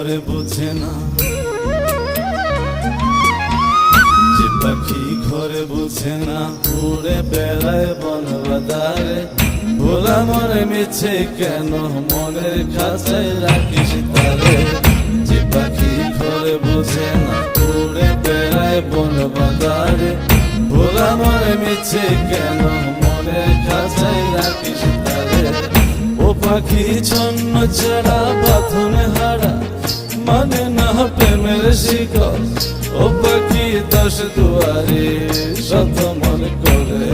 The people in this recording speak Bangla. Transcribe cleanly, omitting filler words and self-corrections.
ঘরে বোঝে না, যে পাখি ঘরে বোঝে না, উড়ে বেড়ায় বন বাদারে। ভোলা মরে মিছে কেন মনের খাঁচায় রাখিস তারে। যে পাখি ঘরে বোঝে না, উড়ে বেড়ায় বন বাদারে। ভোলা মরে মিছে কেন মনের খাঁচায় রাখিস তারে। ও পাখি ছন্ন ছাড়া বাঁধনে হারা, মানে না প্রেমের শিকল। ও পাখি 10 দুয়ারে শত মন করে